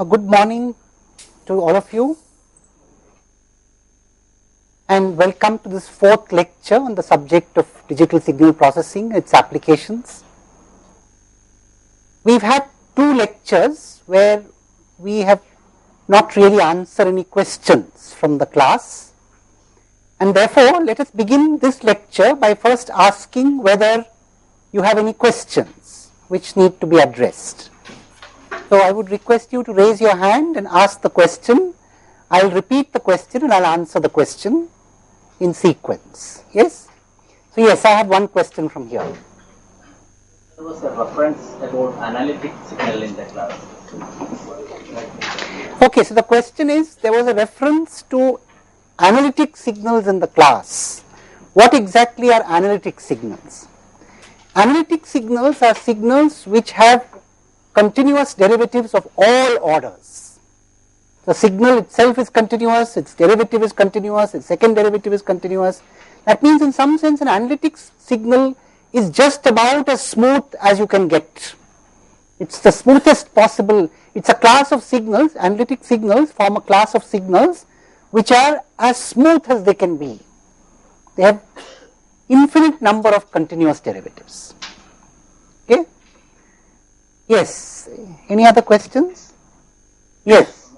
A good morning to all of you and welcome to this fourth lecture on the subject of digital signal processing, its applications. We've had two lectures where we have not really answered any questions from the class, and therefore let us begin this lecture by first asking whether you have any questions which need to be addressed. So I would request you to raise your hand and ask the question. I will repeat the question and I will answer the question in sequence. Yes? So yes, I have one question from here. There was a reference about analytic signal in the class. Okay, so the question is, there was a reference to analytic signals in the class. What exactly are analytic signals? Analytic signals are signals which have continuous derivatives of all orders. The signal itself is continuous, its derivative is continuous, its second derivative is continuous. That means in some sense an analytic signal is just about as smooth as you can get. It's the smoothest possible. It's a class of signals. Analytic signals form a class of signals which are as smooth as they can be. They have infinite number of continuous derivatives. Okay? Yes. Any other questions? Yes.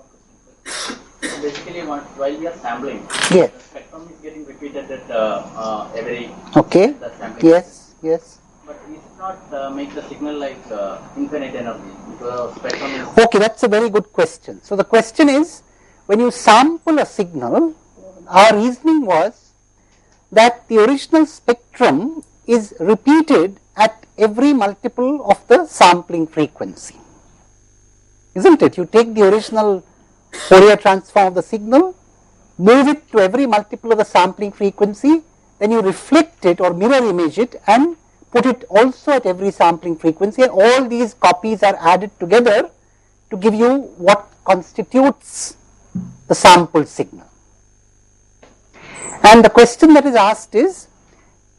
So basically, while we are sampling, yes, the spectrum is getting repeated at every okay. sampling. Yes. Yes. But we should not make the signal like infinite energy because spectrum is. Okay, that's a very good question. So the question is, when you sample a signal, our reasoning was that the original spectrum is repeated at every multiple of the sampling frequency. Isn't it? You take the original Fourier transform of the signal, move it to every multiple of the sampling frequency, then you reflect it or mirror image it and put it also at every sampling frequency, and all these copies are added together to give you what constitutes the sample signal. And the question that is asked is,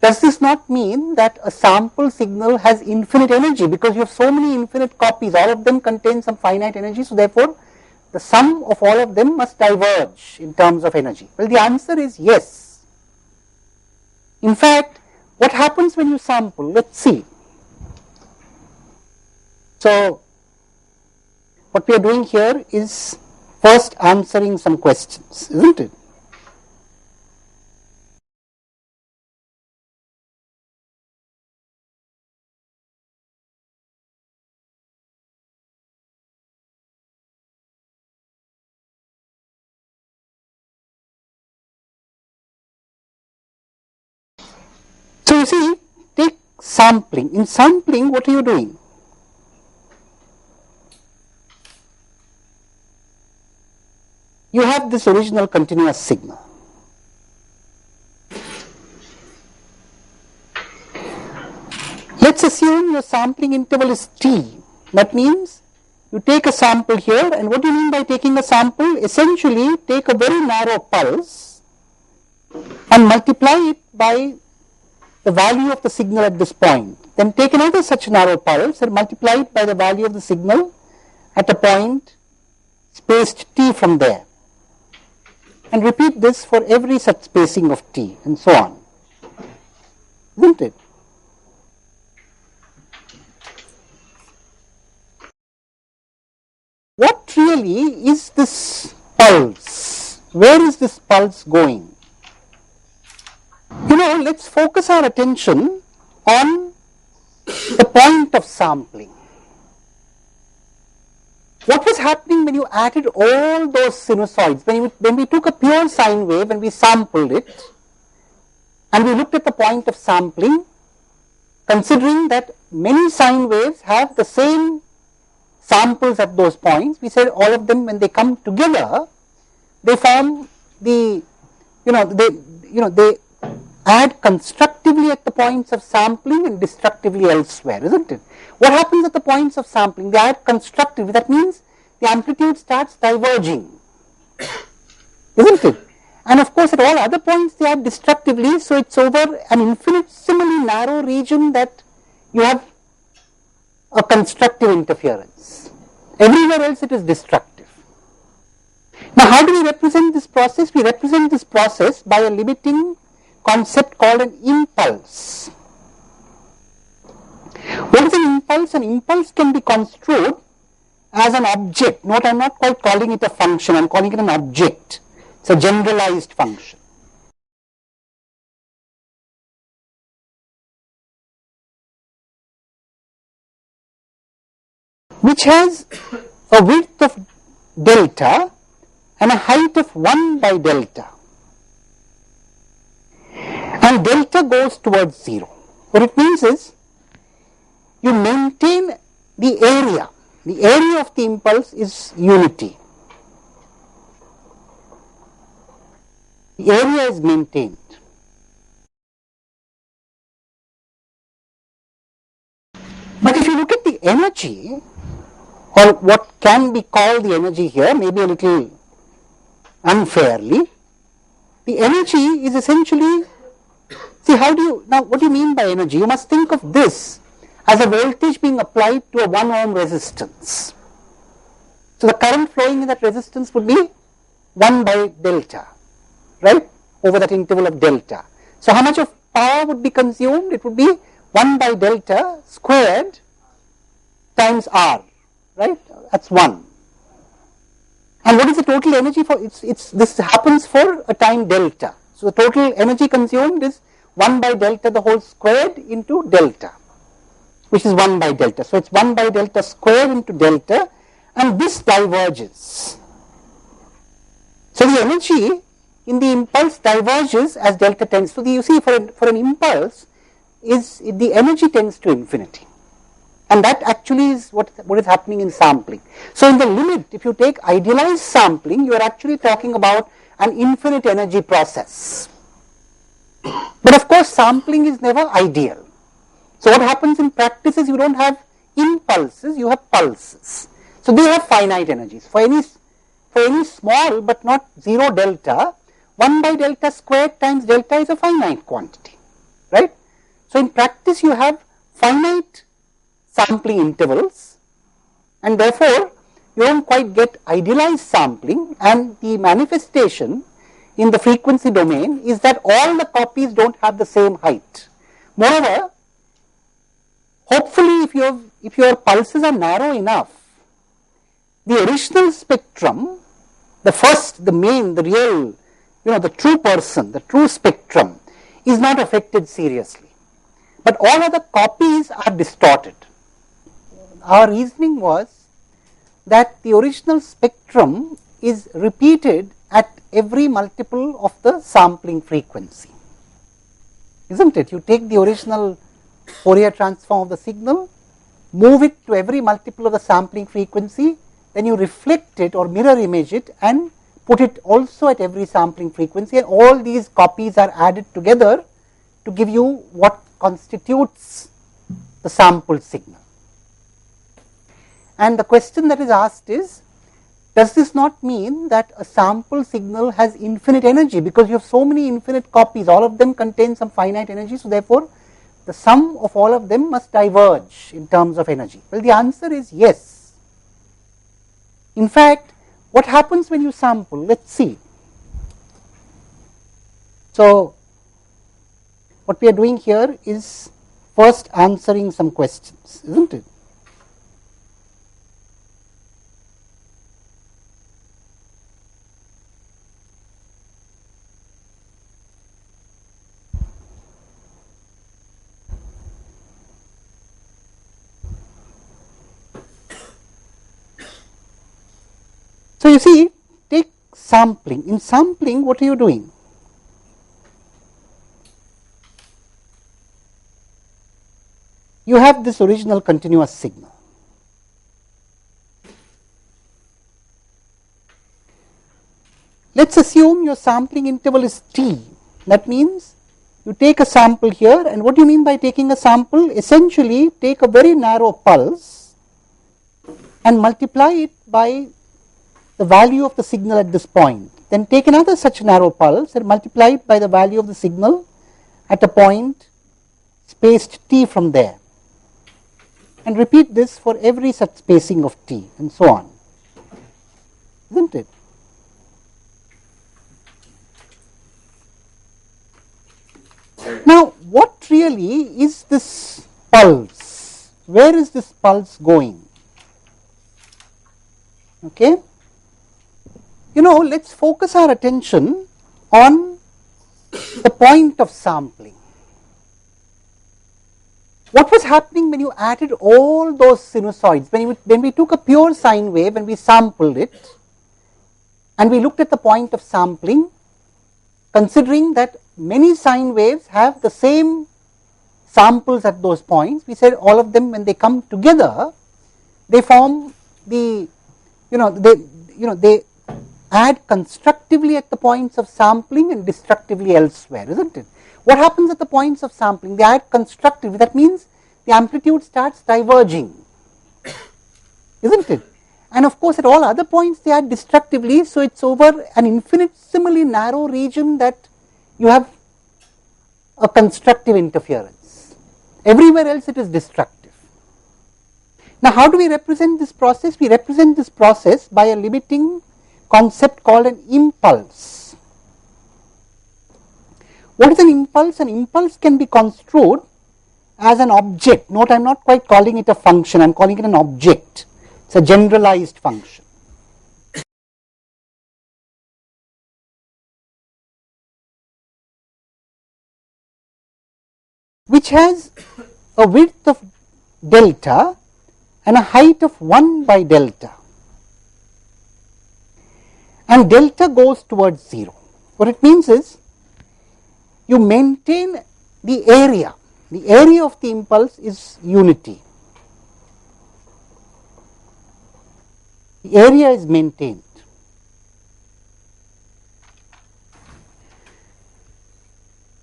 does this not mean that a sample signal has infinite energy, because you have so many infinite copies, all of them contain some finite energy, so therefore the sum of all of them must diverge in terms of energy? Well, the answer is yes. In fact, what happens when you sample? Let's see. So, what we are doing here is first answering some questions, isn't it? So you see, take sampling. In sampling, what are you doing? You have this original continuous signal. Let's assume your sampling interval is t. That means you take a sample here, and what do you mean by taking a sample? Essentially, take a very narrow pulse and multiply it by the value of the signal at this point. Then take another such narrow pulse and multiply it by the value of the signal at a point spaced t from there. And repeat this for every such spacing of t and so on. Isn't it? What really is this pulse? Where is this pulse going? You know, let's focus our attention on the point of sampling. What was happening when you added all those sinusoids? When we took a pure sine wave and we sampled it, and we looked at the point of sampling, considering that many sine waves have the same samples at those points, we said all of them, when they come together, they form the, they add constructively at the points of sampling and destructively elsewhere, isn't it? What happens at the points of sampling? They add constructively. That means the amplitude starts diverging, isn't it? And of course, at all other points they add destructively, so it's over an infinitesimally narrow region that you have a constructive interference. Everywhere else it is destructive. Now, how do we represent this process? We represent this process by a limiting concept called an impulse. What is an impulse? An impulse can be construed as an object. Note, I am not quite calling it a function, I am calling it an object. It's a generalized function. Which has a width of delta and a height of 1 by delta. And delta goes towards 0. What it means is, you maintain the area. The area of the impulse is unity. The area is maintained. But if you look at the energy, or what can be called the energy here, maybe a little unfairly, the energy is essentially, see how do you, now what do you mean by energy? You must think of this as a voltage being applied to a 1 ohm resistance. So the current flowing in that resistance would be 1 by delta, right, over that interval of delta. So how much of power would be consumed? It would be 1 by delta squared times R, right, that's 1. And what is the total energy for, this happens for a time delta. So the total energy consumed is 1 by delta the whole squared into delta, which is 1 by delta. So it's 1 by delta squared into delta, and this diverges. So the energy in the impulse diverges as delta tends. So you see, for an impulse, is the energy tends to infinity. And that actually is what is happening in sampling. So in the limit, if you take idealized sampling, you are actually talking about an infinite energy process. But of course, sampling is never ideal. So what happens in practice is you don't have impulses, you have pulses. So they have finite energies. For any small but not 0 delta, 1 by delta squared times delta is a finite quantity, right? So in practice you have finite sampling intervals, and therefore you don't quite get idealized sampling, and the manifestation in the frequency domain is that all the copies don't have the same height. Moreover, hopefully if your pulses are narrow enough, the original spectrum, the main, the real, the true person, the true spectrum is not affected seriously. But all other copies are distorted. Our reasoning was that the original spectrum is repeated at every multiple of the sampling frequency. Isn't it? You take the original Fourier transform of the signal, move it to every multiple of the sampling frequency, then you reflect it or mirror image it and put it also at every sampling frequency, and all these copies are added together to give you what constitutes the sampled signal. And the question that is asked is, does this not mean that a sample signal has infinite energy, because you have so many infinite copies, all of them contain some finite energy, so therefore the sum of all of them must diverge in terms of energy? Well, the answer is yes. In fact, what happens when you sample? Let's see. So what we are doing here is first answering some questions, isn't it? So you see, take sampling. In sampling, what are you doing? You have this original continuous signal. Let's assume your sampling interval is t. That means you take a sample here, and what do you mean by taking a sample? Essentially, take a very narrow pulse and multiply it by the value of the signal at this point. Then take another such narrow pulse and multiply it by the value of the signal at a point spaced t from there. And repeat this for every such spacing of t, and so on. Isn't it? Now, what really is this pulse? Where is this pulse going? Okay. Let's focus our attention on the point of sampling. What was happening when you added all those sinusoids? When we took a pure sine wave and we sampled it, and we looked at the point of sampling, considering that many sine waves have the same samples at those points, we said all of them, when they come together, they form the, they add constructively at the points of sampling and destructively elsewhere, isn't it? What happens at the points of sampling? They add constructively. That means the amplitude starts diverging, isn't it? And of course, at all other points they add destructively, so it's over an infinitesimally narrow region that you have a constructive interference. Everywhere else it is destructive. Now, how do we represent this process? We represent this process by a limiting concept called an impulse. What is an impulse? An impulse can be construed as an object. Note, I am not quite calling it a function, I am calling it an object. It's a generalized function. Which has a width of delta and a height of 1 by delta. And delta goes towards 0. What it means is, you maintain the area. The area of the impulse is unity. The area is maintained.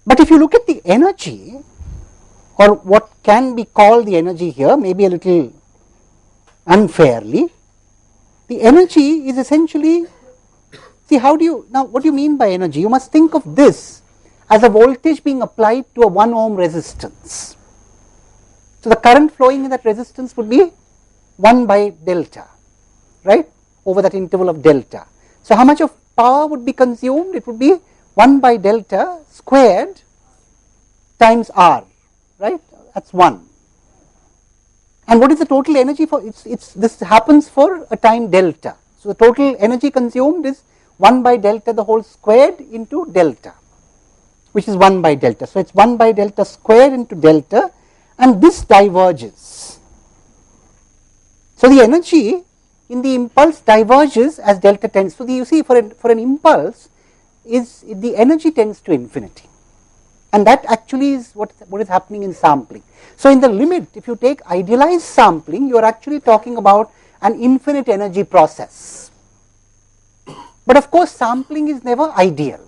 But if you look at the energy, or what can be called the energy here, maybe a little unfairly, the energy is essentially, see, what do you mean by energy? You must think of this as a voltage being applied to a 1 ohm resistance. So the current flowing in that resistance would be 1 by delta, right, over that interval of delta. So how much of power would be consumed? It would be 1 by delta squared times R, right, that's 1. And what is the total energy for, this happens for a time delta. So the total energy consumed is 1 by delta the whole squared into delta, which is 1 by delta. So it's 1 by delta squared into delta, and this diverges. So the energy in the impulse diverges as delta tends. So you see, for an impulse, the energy tends to infinity, and that actually is what is happening in sampling. So in the limit, if you take idealized sampling, you are actually talking about an infinite energy process. But of course, sampling is never ideal.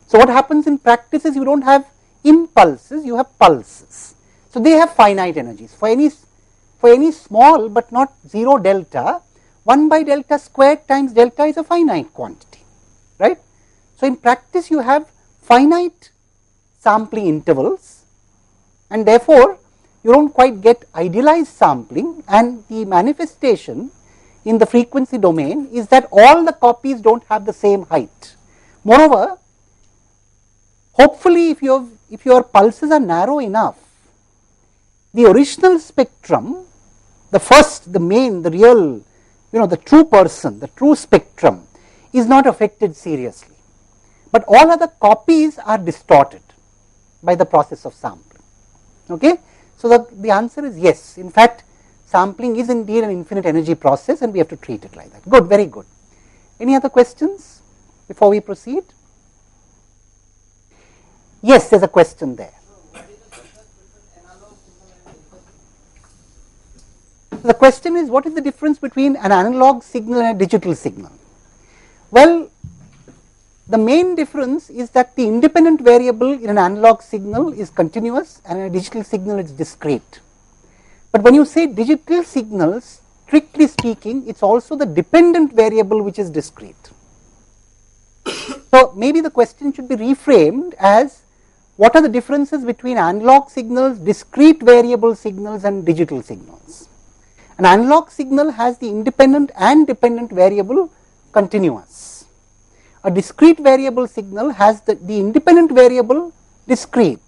So what happens in practice is, you don't have impulses, you have pulses. So they have finite energies. For any small but not 0 delta, 1 by delta squared times delta is a finite quantity, right? So in practice you have finite sampling intervals, and therefore you don't quite get idealized sampling, and the manifestation in the frequency domain is that all the copies don't have the same height. Moreover, hopefully if your pulses are narrow enough, the original spectrum, the main, the real, the true person, the true spectrum is not affected seriously. But all other copies are distorted by the process of sampling. Okay? So the answer is yes. In fact, sampling is indeed an infinite energy process, and we have to treat it like that. Good, very good. Any other questions before we proceed? Yes, there's a question there. The question is, what is the difference between an analog signal and a digital signal? Well, the main difference is that the independent variable in an analog signal is continuous, and in a digital signal it's discrete. But when you say digital signals, strictly speaking, it's also the dependent variable which is discrete. So maybe the question should be reframed as, what are the differences between analog signals, discrete variable signals, and digital signals? An analog signal has the independent and dependent variable continuous. A discrete variable signal has the independent variable discrete.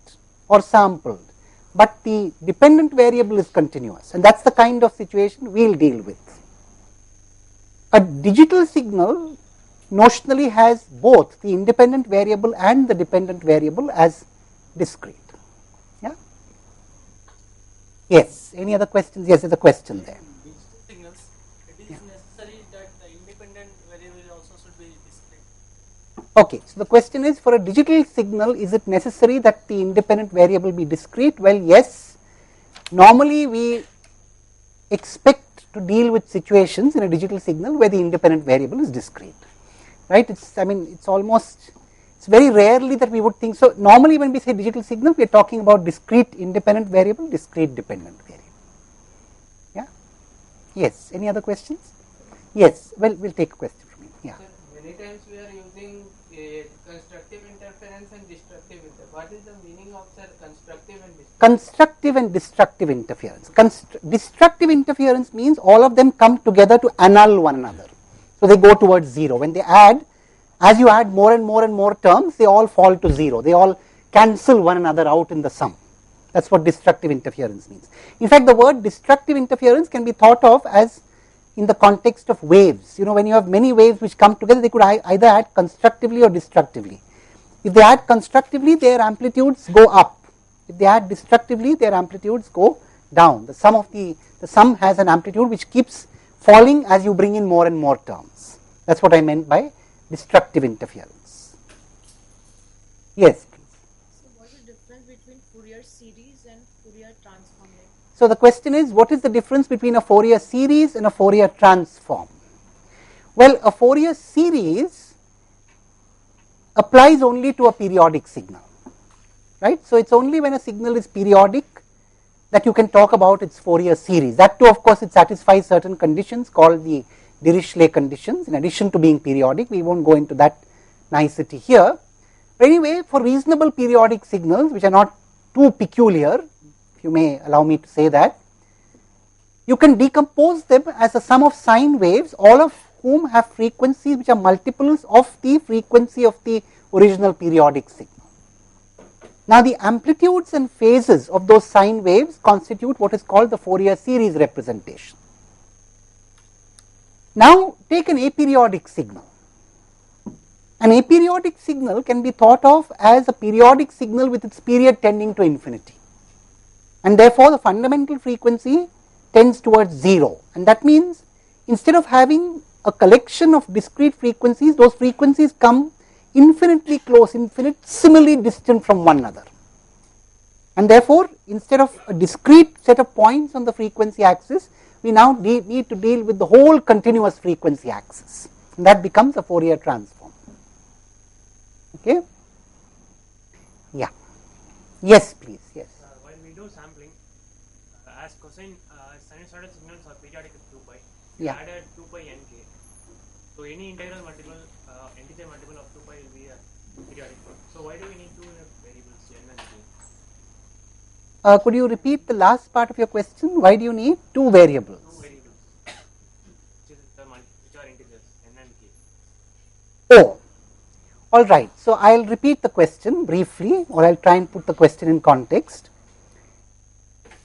or sampled, but the dependent variable is continuous, and that's the kind of situation we'll deal with. A digital signal notionally has both the independent variable and the dependent variable as discrete. Yeah. Yes. Any other questions? Yes, there's a question there. Digital signals, it is necessary that the independent variable also should be discrete. Okay. So the question is, for a digital signal, is it necessary that the independent variable be discrete? Well, yes. Normally we expect to deal with situations in a digital signal where the independent variable is discrete, right? It's very rarely that we would think so. Normally when we say digital signal, we are talking about discrete independent variable, discrete dependent variable. Yeah. Yes. Any other questions? Yes. Well, we'll take a question from you. Yeah. Sir, many times we are using a constructive interference and destructive interference. What is the meaning of, sir, constructive and destructive? Constructive and destructive interference. Destructive interference means all of them come together to annul one another. So they go towards zero. When they add, as you add more and more and more terms, they all fall to zero. They all cancel one another out in the sum. That's what destructive interference means. In fact, the word destructive interference can be thought of as in the context of waves. You know, when you have many waves which come together, they could either add constructively or destructively. If they add constructively, their amplitudes go up. If they add destructively, their amplitudes go down. The sum has an amplitude which keeps falling as you bring in more and more terms. That's what I meant by destructive interference. Yes, please. So what is the difference between Fourier series and Fourier transform? So the question is, what is the difference between a Fourier series and a Fourier transform? Well, a Fourier series applies only to a periodic signal, right? So it's only when a signal is periodic that you can talk about its Fourier series. That too, of course, it satisfies certain conditions called the Dirichlet conditions. In addition to being periodic, we won't go into that nicety here. But anyway, for reasonable periodic signals, which are not too peculiar, if you may allow me to say that, you can decompose them as a sum of sine waves, all of whom have frequencies which are multiples of the frequency of the original periodic signal. Now, the amplitudes and phases of those sine waves constitute what is called the Fourier series representation. Now, take an aperiodic signal. An aperiodic signal can be thought of as a periodic signal with its period tending to infinity, and therefore the fundamental frequency tends towards zero, and that means instead of having a collection of discrete frequencies, those frequencies come infinitely close, infinitesimally distant from one another, and therefore instead of a discrete set of points on the frequency axis, we now need to deal with the whole continuous frequency axis, and that becomes a Fourier transform. Okay? Yeah. Yes, please. Yes. While we do sampling, as sinusoidal signals are periodic at 2 pi, we added 2 pi nk. So any integral multiple, integer multiple of 2 pi will be a periodic one. So why do we need two variables, n and k? Could you repeat the last part of your question? Why do you need two variables? Two variables, which are integers, n and k. Oh, all right. So I'll repeat the question briefly, or I'll try and put the question in context.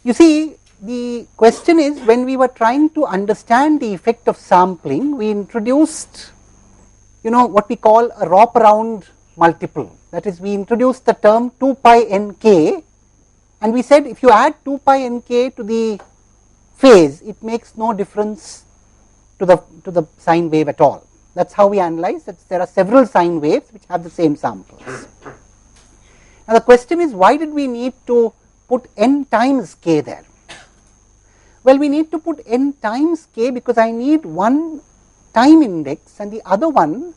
You see, the question is, when we were trying to understand the effect of sampling, we introduced, what we call a wraparound multiple. That is, we introduced the term 2 pi nk, and we said if you add 2 pi nk to the phase, it makes no difference to the sine wave at all. That's how we analyze that there are several sine waves which have the same samples. Now the question is, why did we need to put n times k there? Well, we need to put n times k because I need one time index and the other one,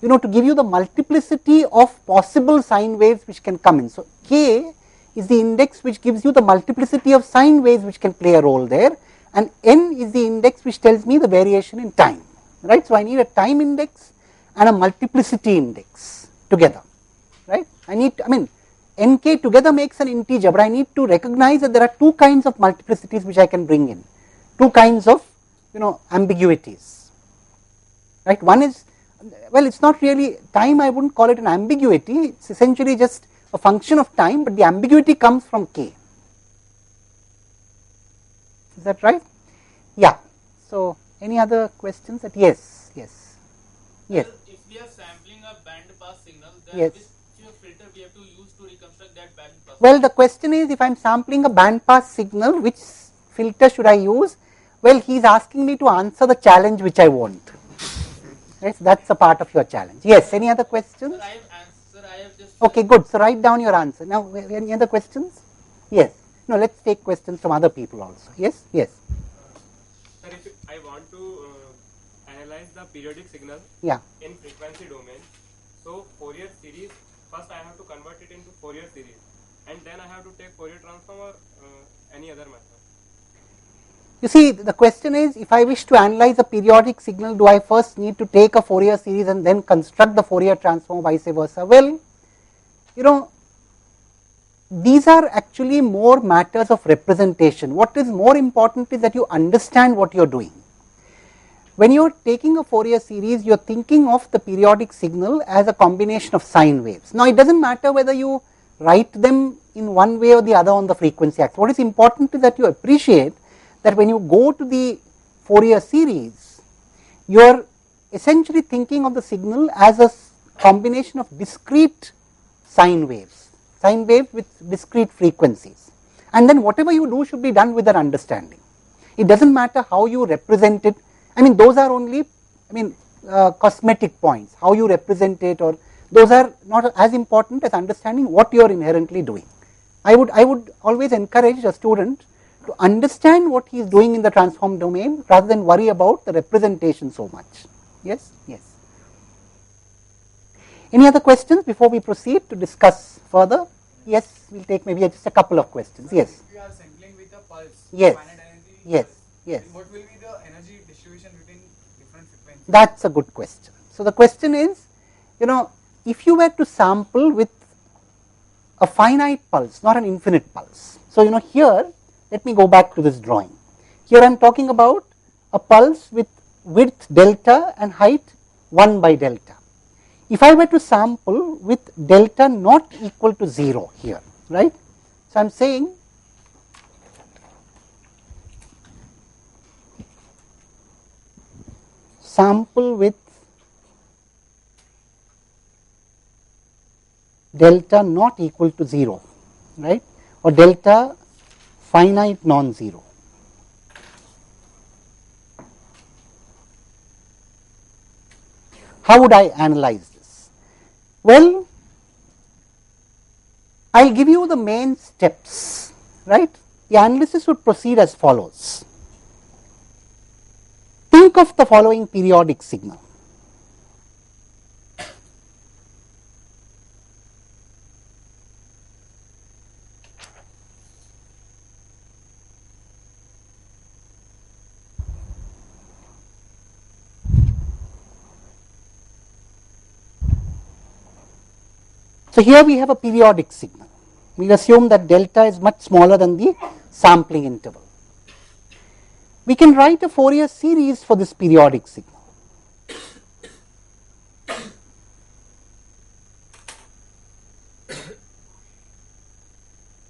to give you the multiplicity of possible sine waves which can come in. So k is the index which gives you the multiplicity of sine waves which can play a role there, and n is the index which tells me the variation in time. Right, so I need a time index and a multiplicity index together, right? Nk together makes an integer, but I need to recognize that there are two kinds of multiplicities which I can bring in, two kinds of, ambiguities, right? One is, well, it's not really time, I wouldn't call it an ambiguity, it's essentially just a function of time, but the ambiguity comes from k. Is that right? Yeah. So, any other questions? Yes, yes, yes. If we are sampling a band pass signal, then Yes. which filter we have to use to reconstruct that band pass? Well, the question is, if I am sampling a band pass signal, which filter should I use? Well, he is asking me to answer the challenge which I want. Right, so that's a part of your challenge. Yes, any other questions? Sir, I have just. Okay, good. So write down your answer. Now, any other questions? Yes. No, let's take questions from other people also. Yes, yes. Sir, if I want to analyze the periodic signal Yeah. in frequency domain, so Fourier series, first I have to convert it into Fourier series, and then I have to take Fourier transform or any other method. You see, the question is, if I wish to analyze a periodic signal, do I first need to take a Fourier series and then construct the Fourier transform or vice versa? Well, you know, these are actually more matters of representation. What is more important is that you understand what you are doing. When you are taking a Fourier series, you are thinking of the periodic signal as a combination of sine waves. Now, it does not matter whether you write them in one way or the other on the frequency axis. What is important is that you appreciate that when you go to the Fourier series, you are essentially thinking of the signal as a combination of discrete sine waves with discrete frequencies, and then whatever you do should be done with that understanding. It does not matter how you represent it. I mean, those are only, cosmetic points, how you represent it, or those are not as important as understanding what you are inherently doing. I would always encourage a student to understand what he is doing in the transform domain rather than worry about the representation so much. Yes, yes. Any other questions before we proceed to discuss further? Yes, we will take maybe just a couple of questions. Yes. If we are sampling with a pulse, Yes. finite energy Yes, pulse, yes. then what will be the energy distribution between different frequencies? That's a good question. So the question is, you know, if you were to sample with a finite pulse, not an infinite pulse. So, you know, here, let me go back to this drawing. Here I am talking about a pulse with width delta and height 1 by delta. If I were to sample with delta not equal to 0 here, right? So I am saying sample with delta not equal to 0, right, or delta finite non-zero. How would I analyze this? Well, I will give you the main steps, right. The analysis would proceed as follows. Think of the following periodic signal. So here we have a periodic signal. We will assume that delta is much smaller than the sampling interval. We can write a Fourier series for this periodic signal.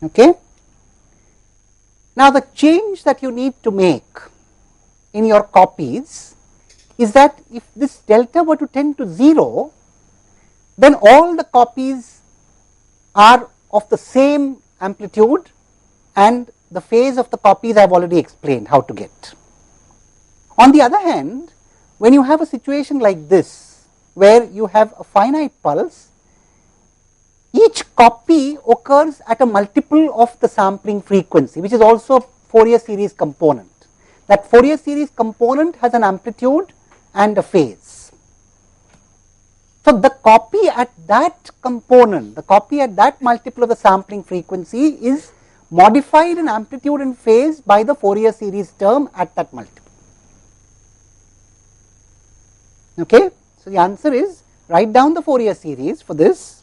Okay. Now the change that you need to make in your copies is that if this delta were to tend to 0, then all the copies are of the same amplitude, and the phase of the copies I have already explained how to get. On the other hand, when you have a situation like this, where you have a finite pulse, each copy occurs at a multiple of the sampling frequency, which is also a Fourier series component. That Fourier series component has an amplitude and a phase. So the copy at that component, the copy at that multiple of the sampling frequency is modified in amplitude and phase by the Fourier series term at that multiple. Okay. So the answer is, write down the Fourier series for this,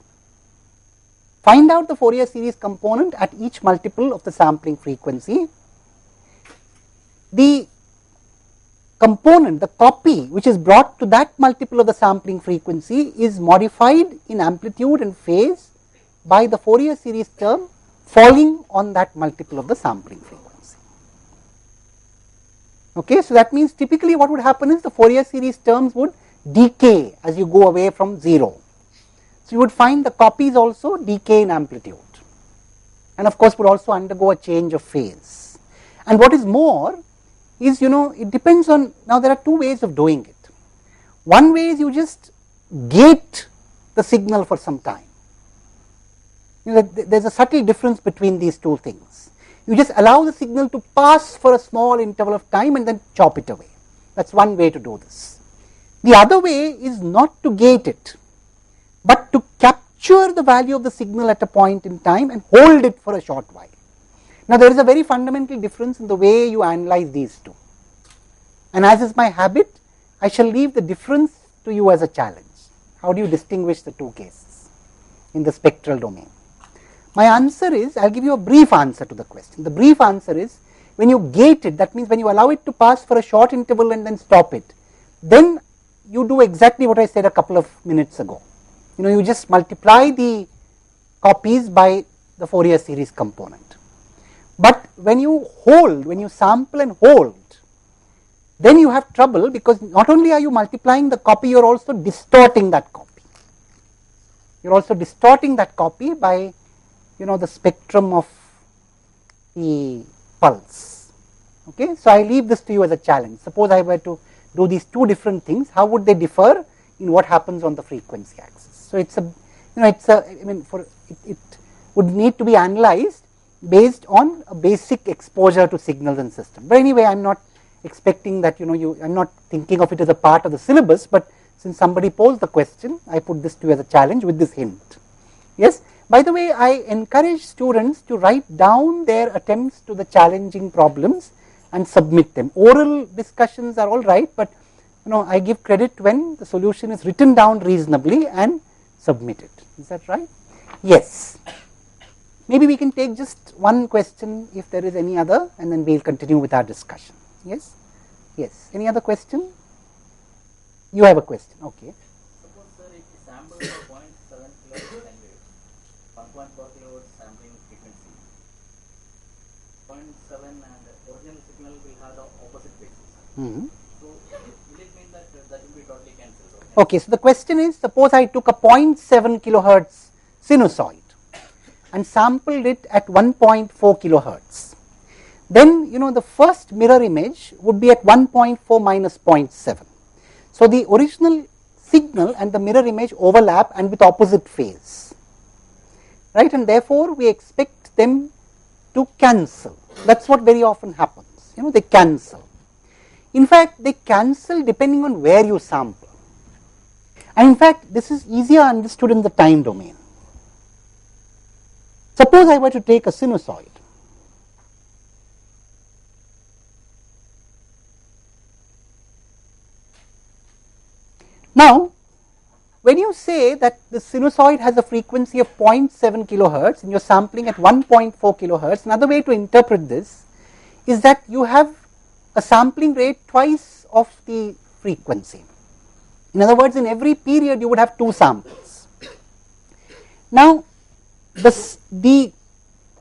find out the Fourier series component at each multiple of the sampling frequency. The component, the copy which is brought to that multiple of the sampling frequency is modified in amplitude and phase by the Fourier series term falling on that multiple of the sampling frequency. Okay, so that means typically what would happen is the Fourier series terms would decay as you go away from 0. So you would find the copies also decay in amplitude, and of course would also undergo a change of phase. And what is more is, it depends on, now there are two ways of doing it. One way is you just gate the signal for some time. There is a subtle difference between these two things. You just allow the signal to pass for a small interval of time and then chop it away. That is one way to do this. The other way is not to gate it, but to capture the value of the signal at a point in time and hold it for a short while. Now there is a very fundamental difference in the way you analyze these two, and as is my habit, I shall leave the difference to you as a challenge. How do you distinguish the two cases in the spectral domain? My answer is, I will give you a brief answer to the question. The brief answer is, when you gate it, that means when you allow it to pass for a short interval and then stop it, then you do exactly what I said a couple of minutes ago. You just multiply the copies by the Fourier series component. But when you hold, when you sample and hold, then you have trouble, because not only are you multiplying the copy, you are also distorting that copy. You are also distorting that copy by the spectrum of the pulse. Okay, so I leave this to you as a challenge. Suppose I were to do these two different things, how would they differ in what happens on the frequency axis? So it would need to be analyzed based on a basic exposure to signals and systems. But anyway, I am not expecting that I am not thinking of it as a part of the syllabus, but since somebody posed the question, I put this to you as a challenge with this hint. Yes. By the way, I encourage students to write down their attempts to the challenging problems and submit them. Oral discussions are all right, but I give credit when the solution is written down reasonably and submitted. Is that right? Yes. Maybe we can take just one question if there is any other, and then we will continue with our discussion. Yes? Yes. Any other question? You have a question. Okay. Suppose, sir, if you sample the 0.7 kilohertz sine wave, 1.4 kilohertz sampling frequency, 0.7 and original signal will have the opposite phases. So, will it mean that that will be totally cancelled? Okay, so the question is, suppose I took a 0.7 kilohertz sinusoid and sampled it at 1.4 kilohertz. Then the first mirror image would be at 1.4 minus 0.7. So the original signal and the mirror image overlap and with opposite phase, right, and therefore we expect them to cancel. That is what very often happens, they cancel. In fact, they cancel depending on where you sample, and in fact this is easier understood in the time domain. Suppose I were to take a sinusoid. Now, when you say that the sinusoid has a frequency of 0.7 kilohertz and you are sampling at 1.4 kilohertz, another way to interpret this is that you have a sampling rate twice of the frequency. In other words, in every period you would have two samples. Now, the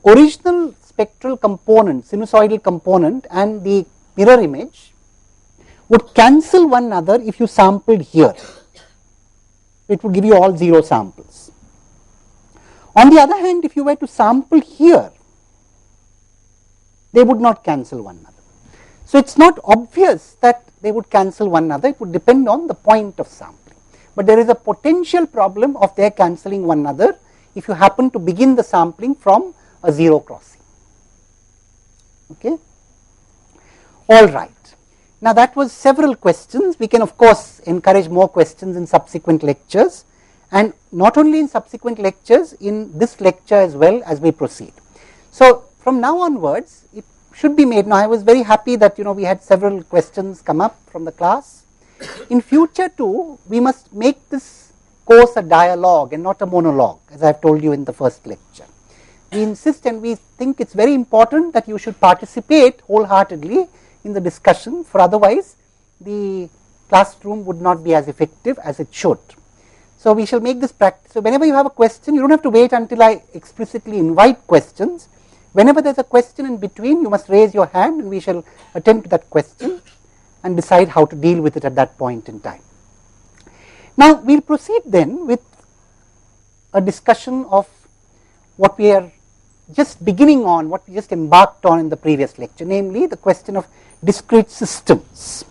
original spectral component, sinusoidal component, and the mirror image would cancel one another if you sampled here. It would give you all 0 samples. On the other hand, if you were to sample here, they would not cancel one another. So it is not obvious that they would cancel one another, it would depend on the point of sampling. But there is a potential problem of their cancelling one another if you happen to begin the sampling from a 0 crossing. Okay? All right. Now that was several questions. We can of course encourage more questions in subsequent lectures, and not only in subsequent lectures, in this lecture as well as we proceed. So from now onwards, it should be made. Now I was very happy that we had several questions come up from the class. In future too, we must make this course a dialogue and not a monologue, as I have told you in the first lecture. We insist and we think it is very important that you should participate wholeheartedly in the discussion, for otherwise the classroom would not be as effective as it should. So we shall make this practice. So whenever you have a question, you don't have to wait until I explicitly invite questions. Whenever there's a question in between, you must raise your hand and we shall attend to that question and decide how to deal with it at that point in time. Now we'll proceed then with a discussion of what we are just beginning on, what we just embarked on in the previous lecture, namely the question of discrete systems.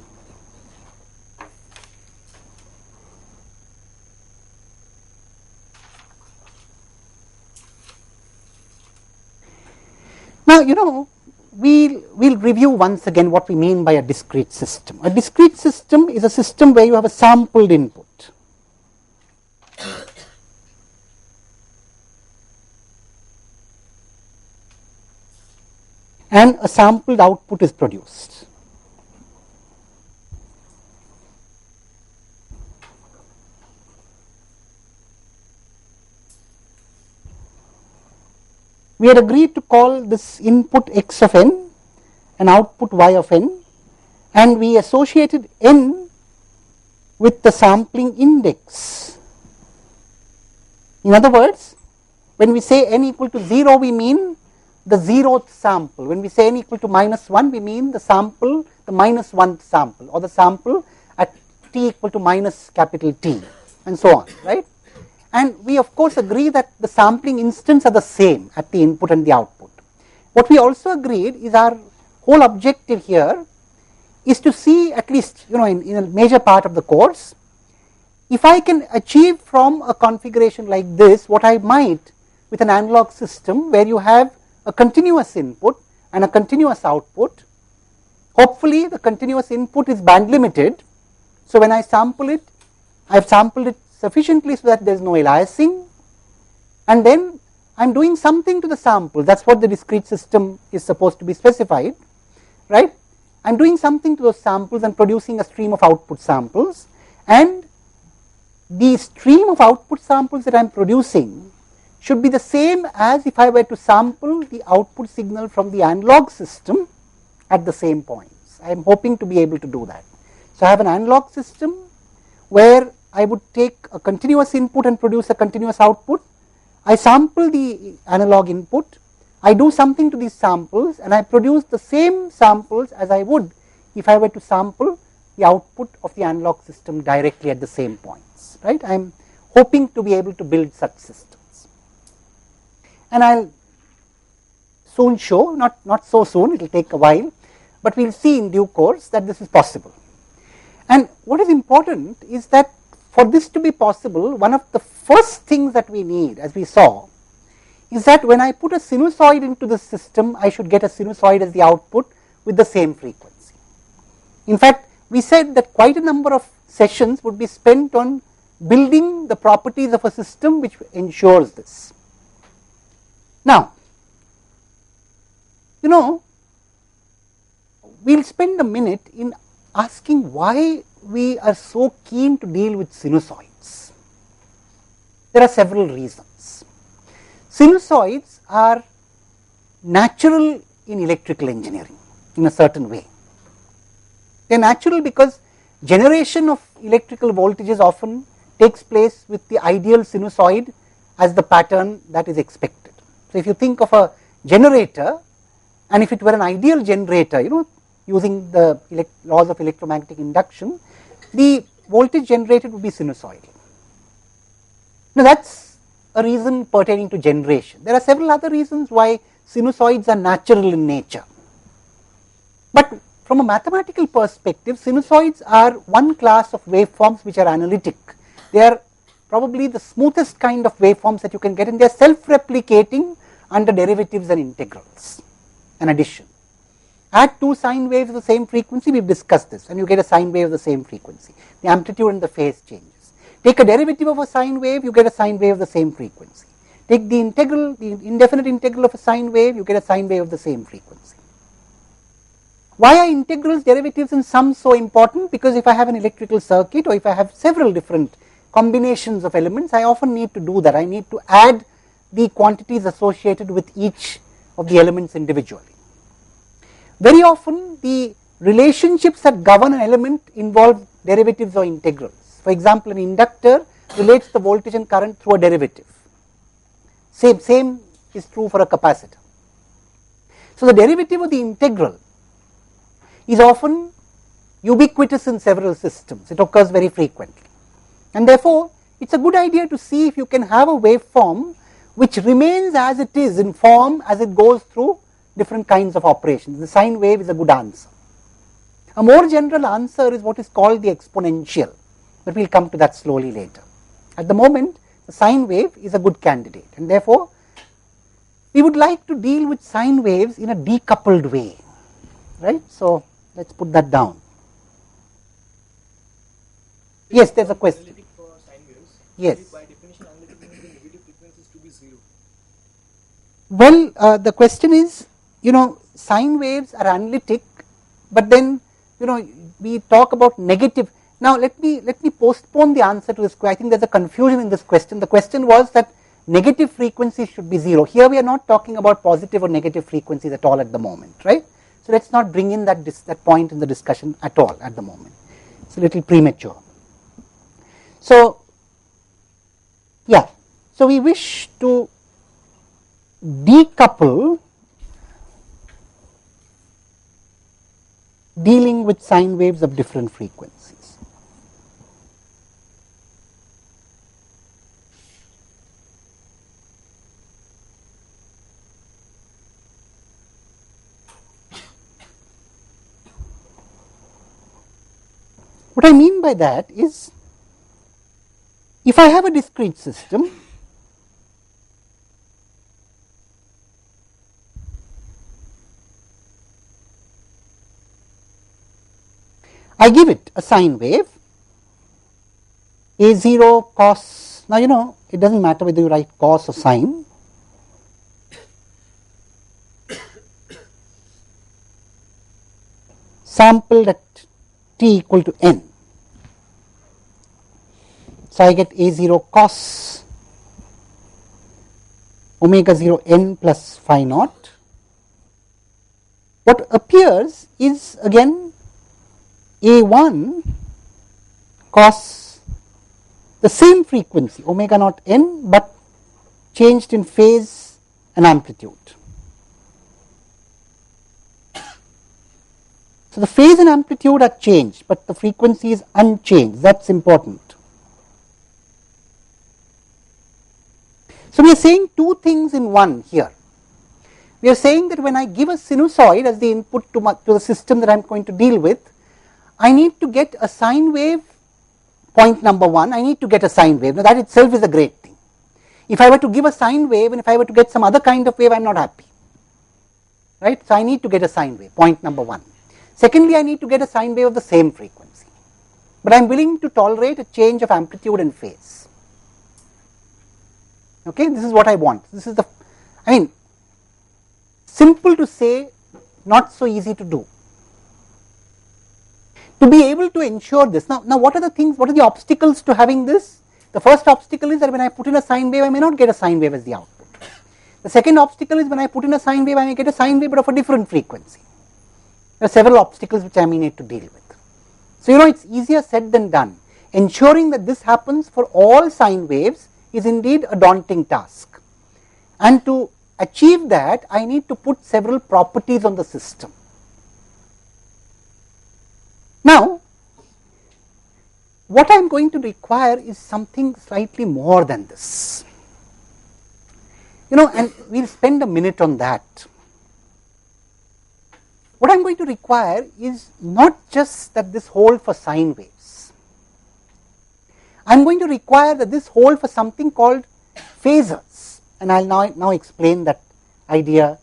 Now, we'll review once again what we mean by a discrete system. A discrete system is a system where you have a sampled input. And a sampled output is produced. We had agreed to call this input x of n and output y of n, and we associated n with the sampling index. In other words, when we say n equal to 0, we mean the 0th sample. When we say n equal to minus 1, we mean the sample, the minus 1th sample, or the sample at t equal to minus capital T, and so on, right? And we of course agree that the sampling instants are the same at the input and the output. What we also agreed is our whole objective here is to see, at least in a major part of the course, if I can achieve from a configuration like this what I might with an analog system where you have a continuous input and a continuous output. Hopefully the continuous input is band limited, so when I sample it, I have sampled it sufficiently so that there is no aliasing, and then I am doing something to the sample. That is what the discrete system is supposed to be specified, right? I am doing something to those samples and producing a stream of output samples, and the stream of output samples that I am producing should be the same as if I were to sample the output signal from the analog system at the same points. I am hoping to be able to do that. So I have an analog system where I would take a continuous input and produce a continuous output. I sample the analog input, I do something to these samples, and I produce the same samples as I would if I were to sample the output of the analog system directly at the same points, right? I am hoping to be able to build such systems. And I will soon show, not so soon, it will take a while, but we will see in due course that this is possible. And what is important is that for this to be possible, one of the first things that we need, as we saw, is that when I put a sinusoid into the system, I should get a sinusoid as the output with the same frequency. In fact, we said that quite a number of sessions would be spent on building the properties of a system which ensures this. Now, we will spend a minute in asking why we are so keen to deal with sinusoids. There are several reasons. Sinusoids are natural in electrical engineering in a certain way. They are natural because generation of electrical voltages often takes place with the ideal sinusoid as the pattern that is expected. So if you think of a generator, and if it were an ideal generator, using the laws of electromagnetic induction, the voltage generated would be sinusoidal. Now that's a reason pertaining to generation. There are several other reasons why sinusoids are natural in nature. But from a mathematical perspective, sinusoids are one class of waveforms which are analytic. They are probably the smoothest kind of waveforms that you can get, and they are self-replicating under derivatives and integrals and addition. Add two sine waves of the same frequency, we have discussed this, and you get a sine wave of the same frequency. The amplitude and the phase changes. Take a derivative of a sine wave, you get a sine wave of the same frequency. Take the integral, the indefinite integral of a sine wave, you get a sine wave of the same frequency. Why are integrals, derivatives and sums so important? Because if I have an electrical circuit, or if I have several different combinations of elements, I often need to do that. I need to add the quantities associated with each of the elements individually. Very often the relationships that govern an element involve derivatives or integrals. For example, an inductor relates the voltage and current through a derivative. Same is true for a capacitor. So the derivative of the integral is often ubiquitous in several systems. It occurs very frequently. And therefore, it's a good idea to see if you can have a waveform which remains as it is in form as it goes through different kinds of operations. The sine wave is a good answer. A more general answer is what is called the exponential, but we'll come to that slowly later. At the moment, the sine wave is a good candidate, and therefore, we would like to deal with sine waves in a decoupled way, right? So, let's put that down. Yes, there's a question. Analytic for sine waves. Yes. By definition, analytic means the negative frequencies to be zero. Well, the question is, sine waves are analytic, but then, we talk about negative. Now, let me postpone the answer to this question. I think there's a confusion in this question. The question was that negative frequencies should be zero. Here we are not talking about positive or negative frequencies at all at the moment, right? So let's not bring in that point in the discussion at all at the moment. It's a little premature. So, yeah, so we wish to decouple dealing with sine waves of different frequencies. What I mean by that is, if I have a discrete system, I give it a sine wave, A0 cos, now it does not matter whether you write cos or sine. Sampled at t equal to n. So, I get A0 cos omega 0 n plus phi naught. What appears is again A1 cos the same frequency omega naught n, but changed in phase and amplitude. So, the phase and amplitude are changed, but the frequency is unchanged. That is important. So, we are saying two things in one here. We are saying that when I give a sinusoid as the input to the system that I am going to deal with, I need to get a sine wave, point number one, I need to get a sine wave. Now, that itself is a great thing. If I were to give a sine wave and if I were to get some other kind of wave, I am not happy. Right? So, I need to get a sine wave, point number one. Secondly, I need to get a sine wave of the same frequency. But I am willing to tolerate a change of amplitude and phase. Okay, this is what I want. This is simple to say, not so easy to do. To be able to ensure this, now what are the obstacles to having this? The first obstacle is that when I put in a sine wave, I may not get a sine wave as the output. The second obstacle is when I put in a sine wave, I may get a sine wave but of a different frequency. There are several obstacles which I may need to deal with. So, it's easier said than done. Ensuring that this happens for all sine waves is indeed a daunting task. And to achieve that, I need to put several properties on the system. Now, what I am going to require is something slightly more than this. And we will spend a minute on that. What I am going to require is not just that this hold for sine waves. I am going to require that this hold for something called phasors, and I will now explain that idea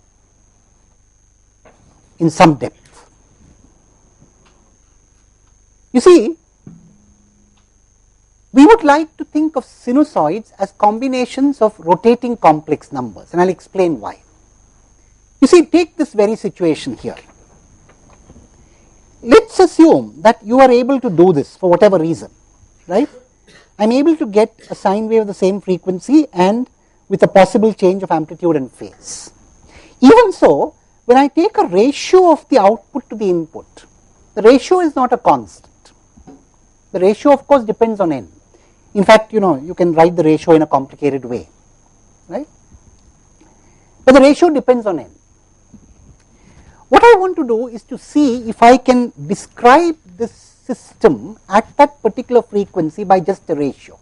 in some depth. You see, we would like to think of sinusoids as combinations of rotating complex numbers, and I will explain why. You see, take this very situation here. Let us assume that you are able to do this for whatever reason, right? I am able to get a sine wave of the same frequency and with a possible change of amplitude and phase. Even so, when I take a ratio of the output to the input, the ratio is not a constant. The ratio, of course, depends on n. In fact, you can write the ratio in a complicated way, right? But the ratio depends on n. What I want to do is to see if I can describe this system at that particular frequency by just a ratio.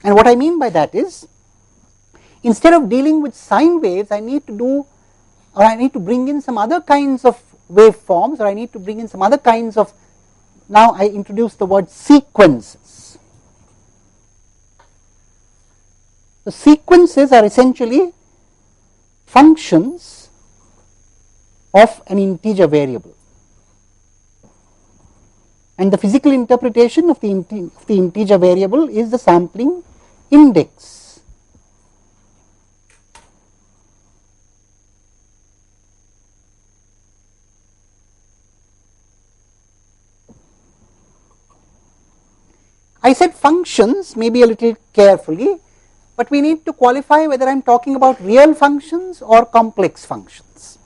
And what I mean by that is, instead of dealing with sine waves, I need to bring in some other kinds of waveforms, or I need to bring in some other kinds of, now I introduce the word sequences. The sequences are essentially functions of an integer variable. And the physical interpretation of the integer variable is the sampling index. I said functions maybe a little carefully, but we need to qualify whether I am talking about real functions or complex functions.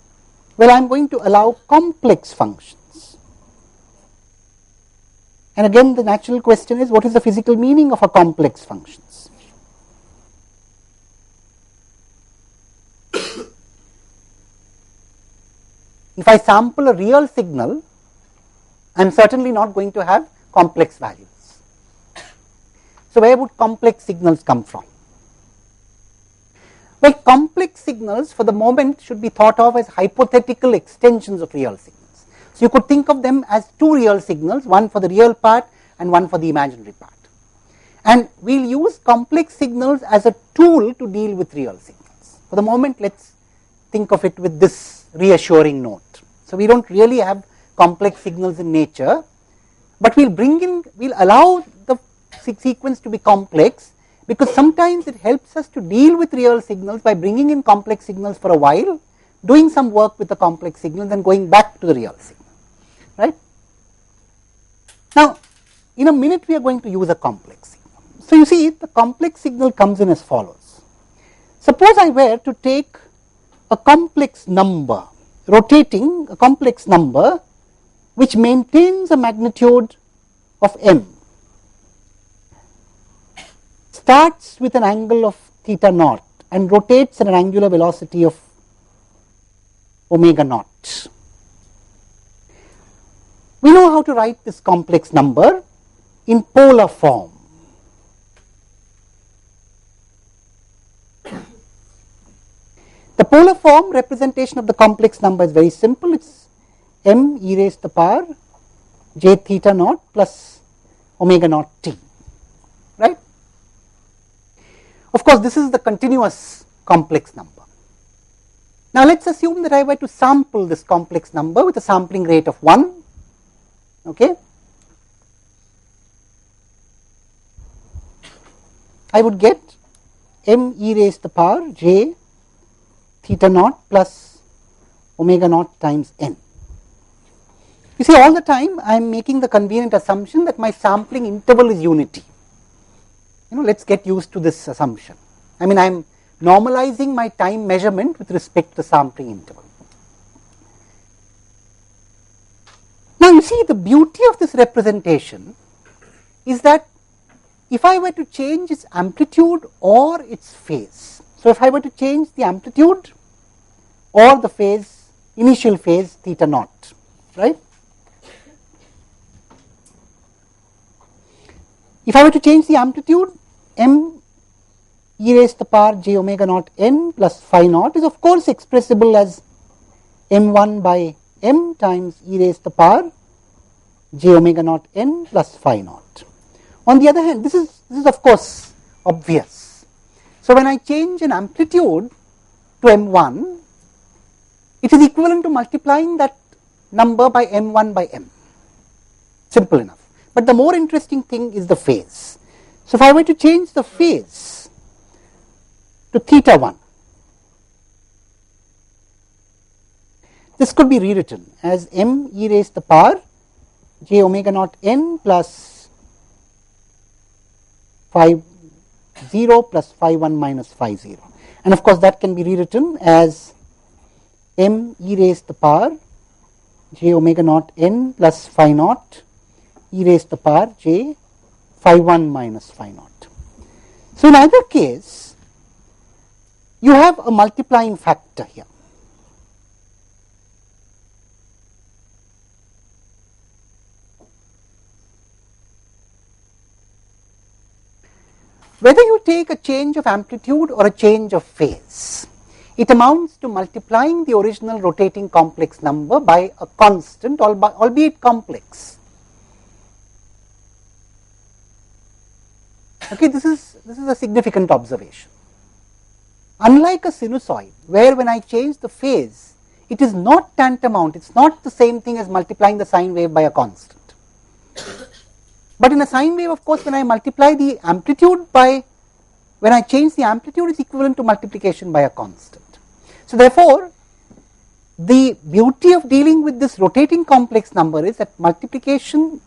Well, I am going to allow complex functions. And again, the natural question is, what is the physical meaning of a complex functions? If I sample a real signal, I am certainly not going to have complex values. So where would complex signals come from? Well, complex signals for the moment should be thought of as hypothetical extensions of real signals. So you could think of them as two real signals, one for the real part and one for the imaginary part. And we will use complex signals as a tool to deal with real signals. For the moment, let's think of it with this reassuring note. So we don't really have complex signals in nature, but we'll allow the sequence to be complex, because sometimes it helps us to deal with real signals by bringing in complex signals for a while, doing some work with the complex signals and going back to the real signal, right? Now, in a minute we are going to use a complex signal. So you see, the complex signal comes in as follows. Suppose I were to take a complex number, rotating a complex number which maintains a magnitude of m, starts with an angle of theta naught and rotates at an angular velocity of omega naught. We know how to write this complex number in polar form. The polar form representation of the complex number is very simple. It's m e raised to the power j theta naught plus omega naught t, right? Of course, this is the continuous complex number. Now, let us assume that I were to sample this complex number with a sampling rate of 1, okay. I would get m e raised to the power j theta naught plus omega naught times n. You see, all the time I am making the convenient assumption that my sampling interval is unity. Let us get used to this assumption. I mean, I am normalizing my time measurement with respect to the sampling interval. Now, you see, the beauty of this representation is that if I were to change its amplitude or its phase, so if I were to change the amplitude or the phase, initial phase theta naught, right? If I were to change the amplitude, m e raised to the power j omega naught n plus phi naught is of course expressible as m1 by m times e raised to the power j omega naught n plus phi naught. On the other hand, this is of course obvious. So when I change an amplitude to m1, it is equivalent to multiplying that number by m1 by m. Simple enough. But the more interesting thing is the phase. So if I were to change the phase to theta 1, this could be rewritten as m e raised to the power j omega naught n plus phi 0 plus phi 1 minus phi 0. And of course that can be rewritten as m e raised to the power j omega naught n plus phi naught e raised to the power j phi 1 minus phi naught. So, in either case you have a multiplying factor here. Whether you take a change of amplitude or a change of phase, it amounts to multiplying the original rotating complex number by a constant, albeit complex. Okay, this is a significant observation. Unlike a sinusoid, where when I change the phase, it is not tantamount, it is not the same thing as multiplying the sine wave by a constant. But in a sine wave, of course, when I multiply the amplitude by, when I change the amplitude, is equivalent to multiplication by a constant. So, therefore, the beauty of dealing with this rotating complex number is that multiplication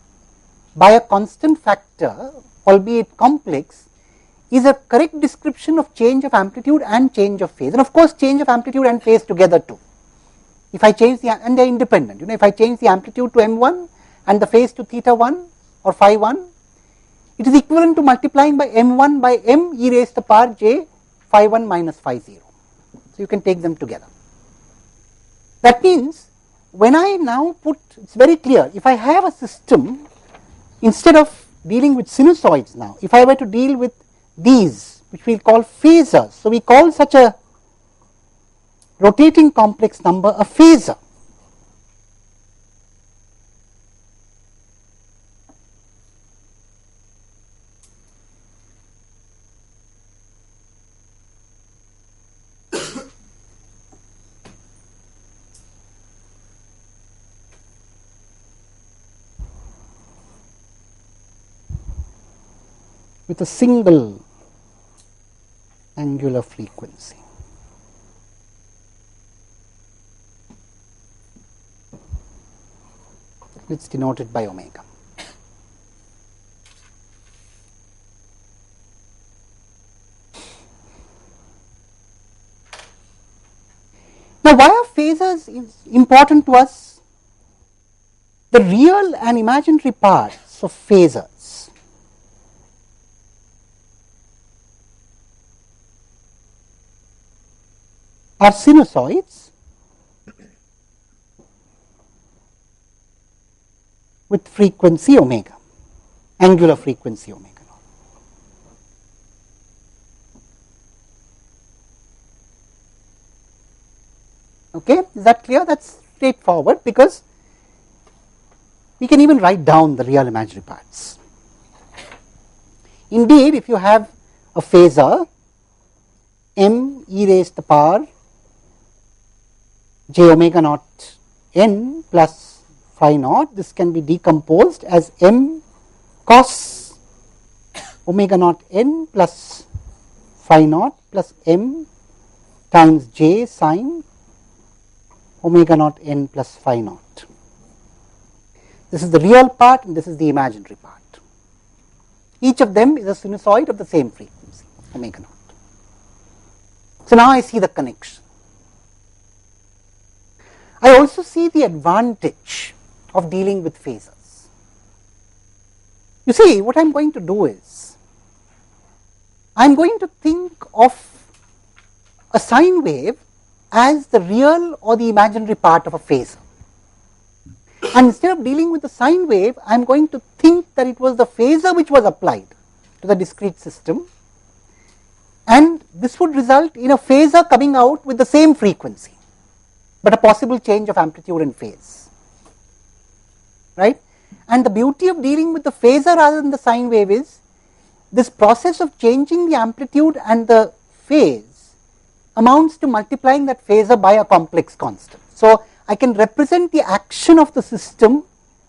by a constant factor, albeit complex, is a correct description of change of amplitude and change of phase, and of course change of amplitude and phase together too. If I change the, and they are independent, if I change the amplitude to m1 and the phase to theta 1 or phi 1, it is equivalent to multiplying by m1 by m e raised to the power j phi 1 minus phi 0. So, you can take them together. That means, when I now put, it is very clear, if I have a system, instead of dealing with sinusoids now, if I were to deal with these, which we will call phasors. So, we call such a rotating complex number a phasor. With a single angular frequency. Let us denote it by omega. Now, why are phasors important to us? The real and imaginary parts of phasors are sinusoids with frequency omega, angular frequency omega. Okay, is that clear? That is straightforward, because we can even write down the real imaginary parts. Indeed, if you have a phasor m e raised to the power j omega naught n plus phi naught, this can be decomposed as m cos omega naught n plus phi naught plus m times j sine omega naught n plus phi naught. This is the real part and this is the imaginary part. Each of them is a sinusoid of the same frequency, omega naught. So, now I see the connection. I also see the advantage of dealing with phasors. You see, what I am going to do is, I am going to think of a sine wave as the real or the imaginary part of a phasor. And instead of dealing with the sine wave, I am going to think that it was the phasor which was applied to the discrete system, and this would result in a phasor coming out with the same frequency, but a possible change of amplitude and phase, right? And the beauty of dealing with the phasor rather than the sine wave is, this process of changing the amplitude and the phase amounts to multiplying that phasor by a complex constant. So, I can represent the action of the system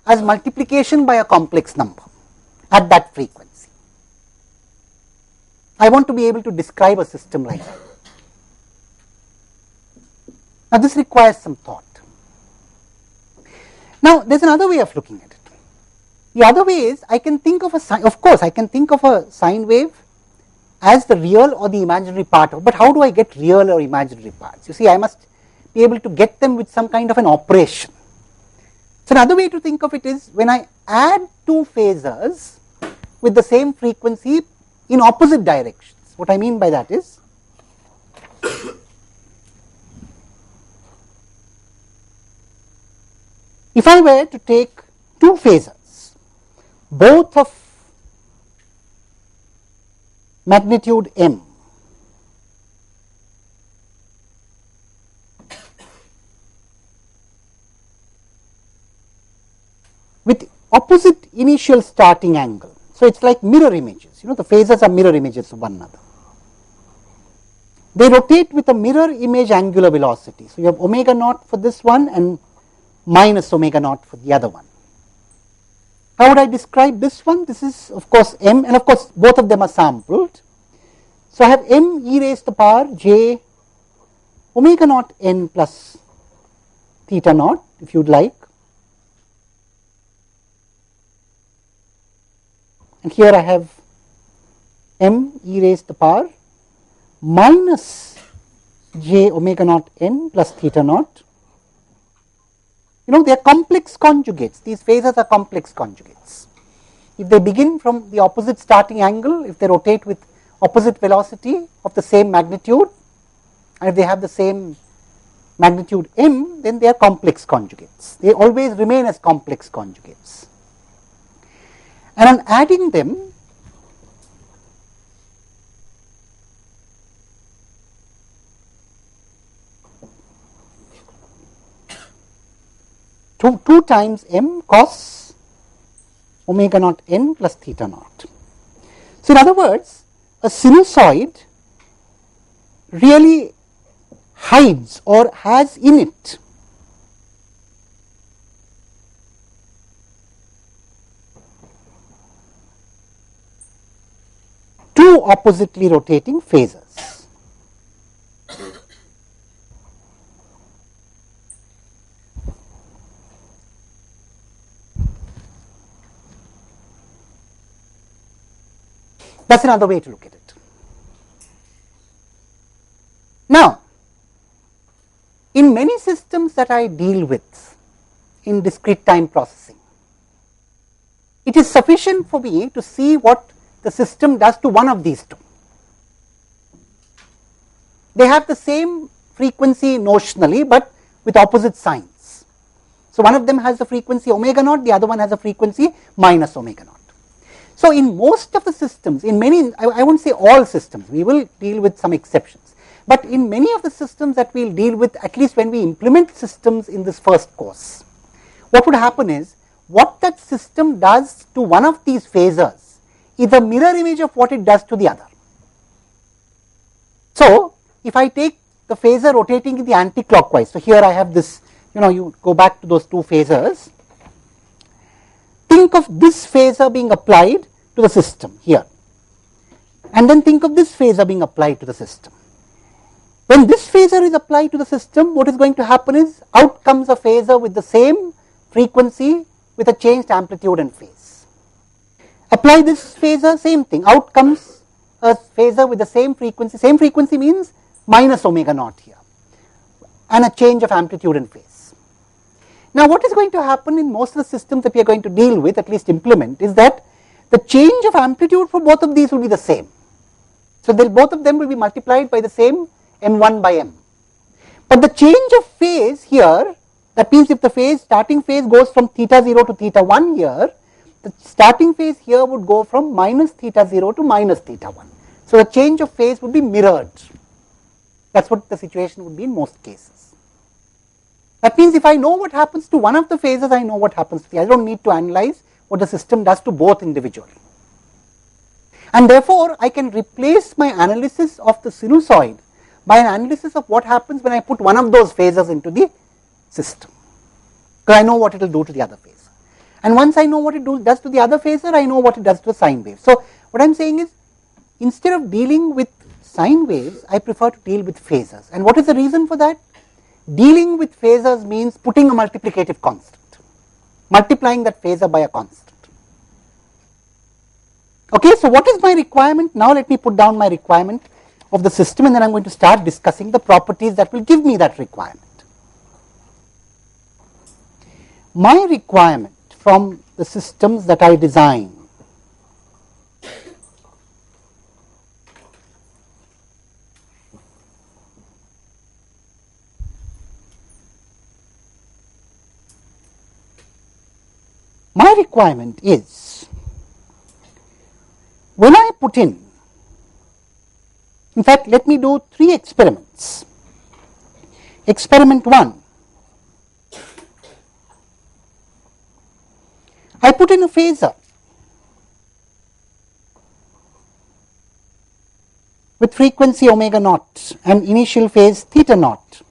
as multiplication by a complex number at that frequency. I want to be able to describe a system like that. Now, this requires some thought. Now, there is another way of looking at it. The other way is, I can think of a sine, of course, I can think of a sine wave as the real or the imaginary part of, but how do I get real or imaginary parts? You see, I must be able to get them with some kind of an operation. So, another way to think of it is, when I add two phasors, with the same frequency in opposite directions. What I mean by that is, if I were to take two phasors, both of magnitude m, with opposite initial starting angle. So, it is like mirror images, the phasors are mirror images of one another. They rotate with a mirror image angular velocity. So, you have omega naught for this one and minus omega naught for the other one. How would I describe this one? This is of course m, and of course both of them are sampled. So, I have m e raised to the power j omega naught n plus theta naught, if you would like. And here I have m e raised to the power minus j omega naught n plus theta naught. They are complex conjugates. These phasors are complex conjugates. If they begin from the opposite starting angle, if they rotate with opposite velocity of the same magnitude, and if they have the same magnitude m, then they are complex conjugates. They always remain as complex conjugates. And on adding them, two times m cos omega naught n plus theta naught. So, in other words, a sinusoid really hides or has in it two oppositely rotating phasors. That is another way to look at it. Now, in many systems that I deal with in discrete time processing, it is sufficient for me to see what the system does to one of these two. They have the same frequency notionally, but with opposite signs. So, one of them has the frequency omega naught, the other one has a frequency minus omega naught. So, in most of the systems, in many, I won't say all systems, we will deal with some exceptions, but in many of the systems that we will deal with, at least when we implement systems in this first course, what would happen is, what that system does to one of these phasors is a mirror image of what it does to the other. So, if I take the phasor rotating in the anti-clockwise, so here I have this, you go back to those two phasors. Think of this phasor being applied to the system here, and then think of this phasor being applied to the system. When this phasor is applied to the system, what is going to happen is, out comes a phasor with the same frequency with a changed amplitude and phase. Apply this phasor, same thing, out comes a phasor with the same frequency means minus omega naught here, and a change of amplitude and phase. Now, what is going to happen in most of the systems that we are going to deal with, at least implement, is that the change of amplitude for both of these will be the same. So, both of them will be multiplied by the same m1 by m. But the change of phase here, that means if the starting phase goes from theta 0 to theta 1 here, the starting phase here would go from minus theta 0 to minus theta 1. So, the change of phase would be mirrored. That is what the situation would be in most cases. That means if I know what happens to one of the phases, I know what happens to the other. I do not need to analyze what the system does to both individually. And therefore, I can replace my analysis of the sinusoid by an analysis of what happens when I put one of those phasors into the system, because I know what it will do to the other phasor. And once I know what it does to the other phasor, I know what it does to the sine wave. So, what I am saying is, instead of dealing with sine waves, I prefer to deal with phasors. And what is the reason for that? Dealing with phasors means putting a multiplicative constant, multiplying that phasor by a constant. Okay, so what is my requirement? Now let me put down my requirement of the system, and then I am going to start discussing the properties that will give me that requirement. My requirement from the systems that I design my requirement is, when I put in fact, let me do 3 experiments. Experiment 1, I put in a phasor with frequency omega naught and initial phase theta naught.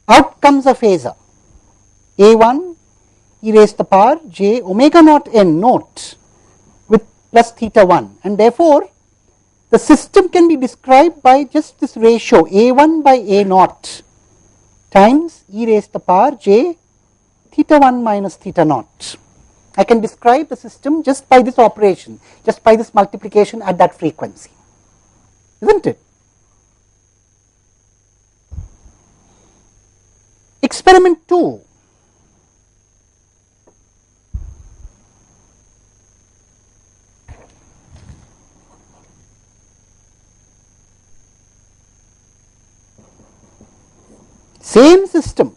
Out comes a phasor A1 e raised to the power j omega naught n naught with plus theta 1, and therefore the system can be described by just this ratio A1 by A naught times e raised to the power j theta 1 minus theta naught. I can describe the system just by this operation, just by this multiplication at that frequency, isn't it? Experiment 2, same system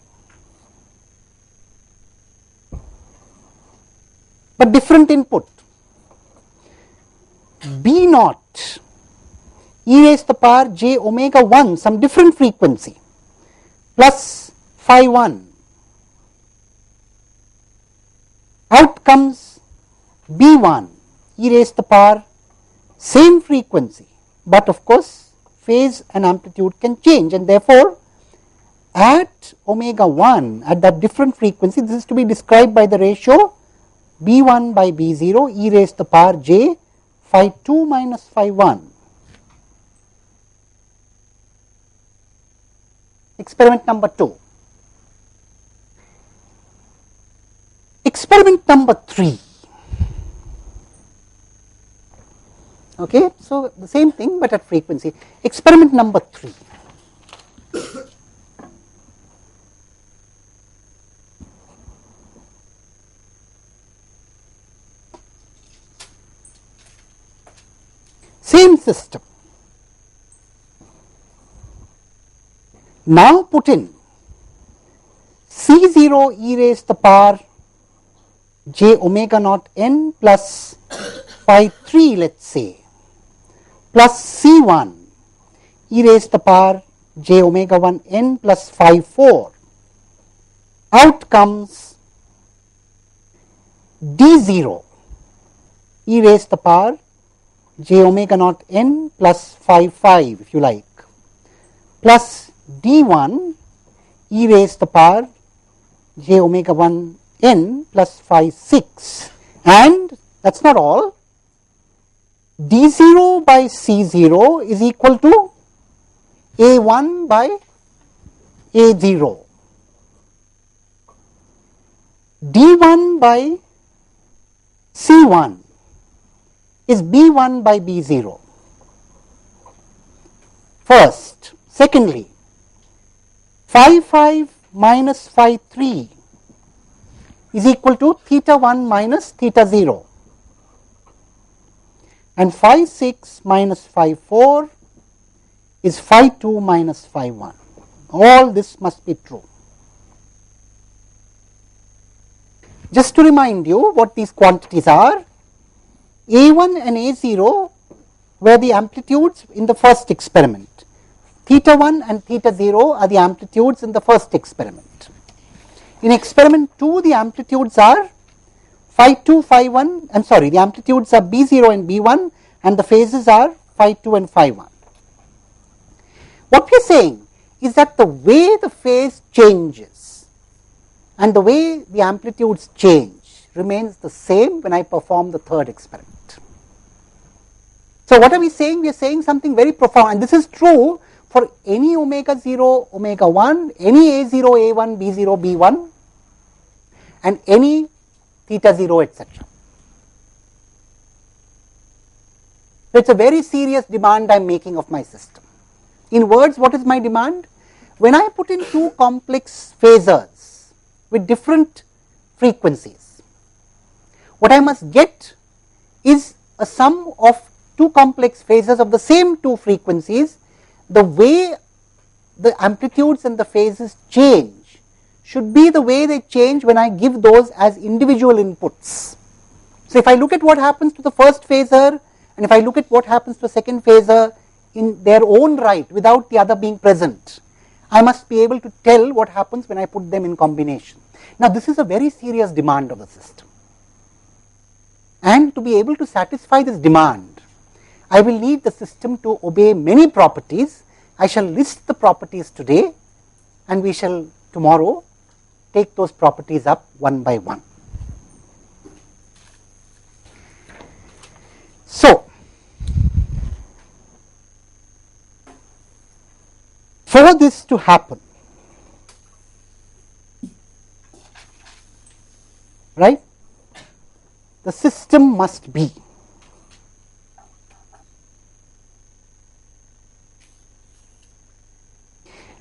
but different input. B naught e raised to the power j omega 1, some different frequency, plus phi 1. Out comes B1 e raised to the power same frequency, but of course phase and amplitude can change, and therefore at omega 1 at that different frequency, this is to be described by the ratio B1 by B0 e raised to the power j phi 2 minus phi 1. Experiment number 2. Experiment number 3. Okay, so the same thing but at frequency. Experiment number 3. Same system. Now put in C0 e raised to the power j omega naught n plus phi 3, let us say, plus C1 e raised to the power j omega 1 n plus phi 4. Out comes D0 e raised to the power j omega naught n plus phi 5, if you like, plus D1 e raised to the power j omega 1 n plus phi 6, and that is not all. D0 by C0 is equal to A1 by A0. D1 by C1 is B1 by B0. First. Secondly, phi 5 minus phi 3 is equal to theta 1 minus theta 0, and phi 6 minus phi 4 is phi 2 minus phi 1. All this must be true. Just to remind you what these quantities are, A1 and A0 were the amplitudes in the first experiment. Theta 1 and theta 0 are the amplitudes in the first experiment. In experiment 2, the amplitudes are phi 2, phi 1, the amplitudes are B0 and B1, and the phases are phi 2 and phi 1. What we are saying is that the way the phase changes and the way the amplitudes change remains the same when I perform the third experiment. So what are we saying? We are saying something very profound, and this is true for any omega 0, omega 1, any A0, A1, B0, B1, and any theta 0, etc. So it is a very serious demand I am making of my system. In words, what is my demand? When I put in two complex phasors with different frequencies, what I must get is a sum of two complex phasors of the same two frequencies. The way the amplitudes and the phases change should be the way they change when I give those as individual inputs. So if I look at what happens to the first phasor and if I look at what happens to the second phasor in their own right without the other being present, I must be able to tell what happens when I put them in combination. Now this is a very serious demand of the system, and to be able to satisfy this demand, I will need the system to obey many properties. I shall list the properties today, and we shall tomorrow take those properties up one by one. So, for this to happen, right, the system must be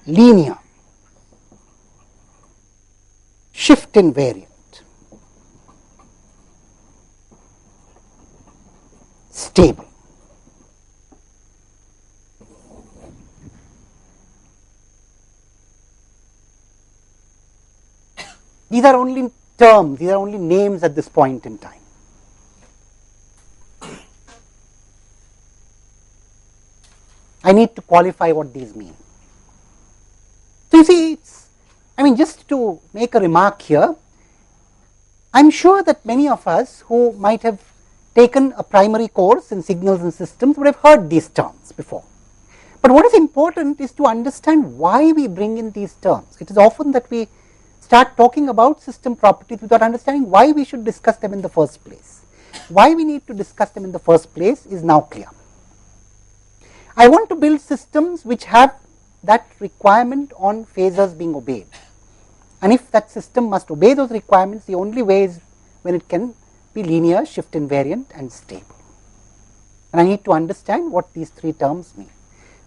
linear, shift invariant, stable. These are only terms, these are only names at this point in time. I need to qualify what these mean. So you see, just to make a remark here, I am sure that many of us who might have taken a primary course in signals and systems would have heard these terms before. But what is important is to understand why we bring in these terms. It is often that we start talking about system properties without understanding why we should discuss them in the first place. Why we need to discuss them in the first place is now clear. I want to build systems which have that requirement on phasors being obeyed. And if that system must obey those requirements, the only way is when it can be linear, shift invariant and stable. And I need to understand what these three terms mean.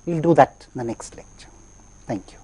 We will do that in the next lecture. Thank you.